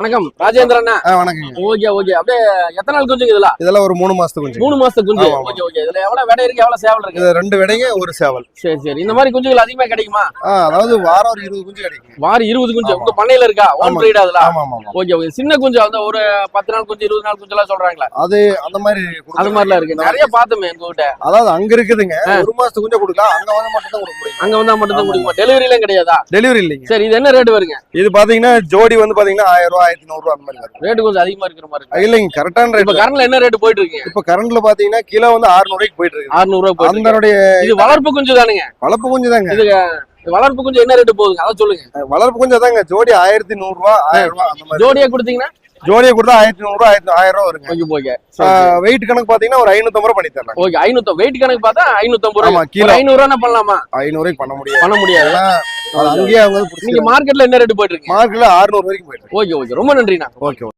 வணக்கம் ராஜேந்திரன். வணக்கம். Okay okay. அப்படியே எத்தனை நாள் குஞ்சுங்க இதெல்லாம் ஒரு 3 மாசத்துக்கு குஞ்சு. 3 மாசத்துக்கு குஞ்சு. Okay okay. இதுல எவ்வளவு விடை இருக்கு, எவ்வளவு சேவல் இருக்கு? இது 2 விடைங்க, ஒரு சேவல். சரி சரி. இந்த மாதிரி குஞ்சுகள் அதிகமா கிடைக்குமா? அதாவது வாரம் ஒரு 20 குஞ்சு கிடைக்கும். வாரம் 20 குஞ்சு உங்க பண்ணையில இருக்கா? ஓன் பிரீட் அதுல? ஆமா ஆமா. Okay okay. சின்ன குஞ்சு அந்த ஒரு 10 நாள் குஞ்சு 20 நாள் குஞ்சு எல்லாம் சொல்றாங்களா? அது அந்த மாதிரி அது மாதிரிலாம் இருக்கு. நிறைய பார்த்தோமே எங்ககிட்ட. அதாவது அங்க இருக்குதுங்க, 1 மாசத்துக்கு குஞ்சு கொடுக்கலாம். அங்க வந்து மட்டும் தான் கொடுக்க முடியும். அங்க வந்தா மட்டும் தான் கொடுக்குமா? டெலிவரிலாம் கிடையாதா? டெலிவரி இல்லைங்க. சரி, இது என்ன ரேட் வருங்க? இது பாத்தீங்கன்னா ஜோடி வந்து பாத்தீங்கன்னா 1000 ரூபாய் 1100 ரூபாய் அந்த மாதிரி வரும். ரேட் கொஞ்சம் அதிகமா இருக்கிற மாதிரி இருக்கு. இல்லைங்க, கரெக்டான ரேட். இப்ப கரண்ட்ல என்ன ரேட் போயிட்டு இருக்கு? இப்ப கரண்ட்ல பாத்தீங்கன்னா கிலோ வந்து 600 ரூபாய்க்கு போயிட்டு இருக்கு. 600 ரூபாய் போயிட்டு இருக்கு. அதனுடைய இது வளர்ப்பு குஞ்சு தானுங்க? வளர்ப்பு குஞ்சு தாங்க. இது வளர்ப்பு குஞ்சு என்ன ரேட் போகுதுங்க அத சொல்லுங்க. வளர்ப்பு குஞ்சு தாங்க. ஜோடி 1100 ரூபாய் 1000 ரூபாய் அந்த மாதிரி. ஜோடியா கொடுத்தீங்கன்னா ஜோடியை கொடுத்தா 1100 ரூபாய் 1000 ரூபாய் வருங்க. Okay okay. வெயிட் கணக்கு பாத்தீங்கன்னா ஒரு 550 ரூபாய் பண்ணி தரலாம். ஓகே 500 வெயிட் கணக்கு பார்த்தா 550 ஆமா, ரூபாய். கிலோ 500 ரூபாய் பண்ணலாமா? 500 ரூபாய்க்கு பண்ண முடியாது. பண்ண முடியாது. அது அங்கேயே அவங்க நீங்க மார்க்கெட்ல என்ன ரேட் போயிட்டு இருக்கு? மார்க்கெட்ல 600 வரைக்கும் போயிட்டு. Okay okay. ரொம்ப நன்றிண்ணா. ஓகே.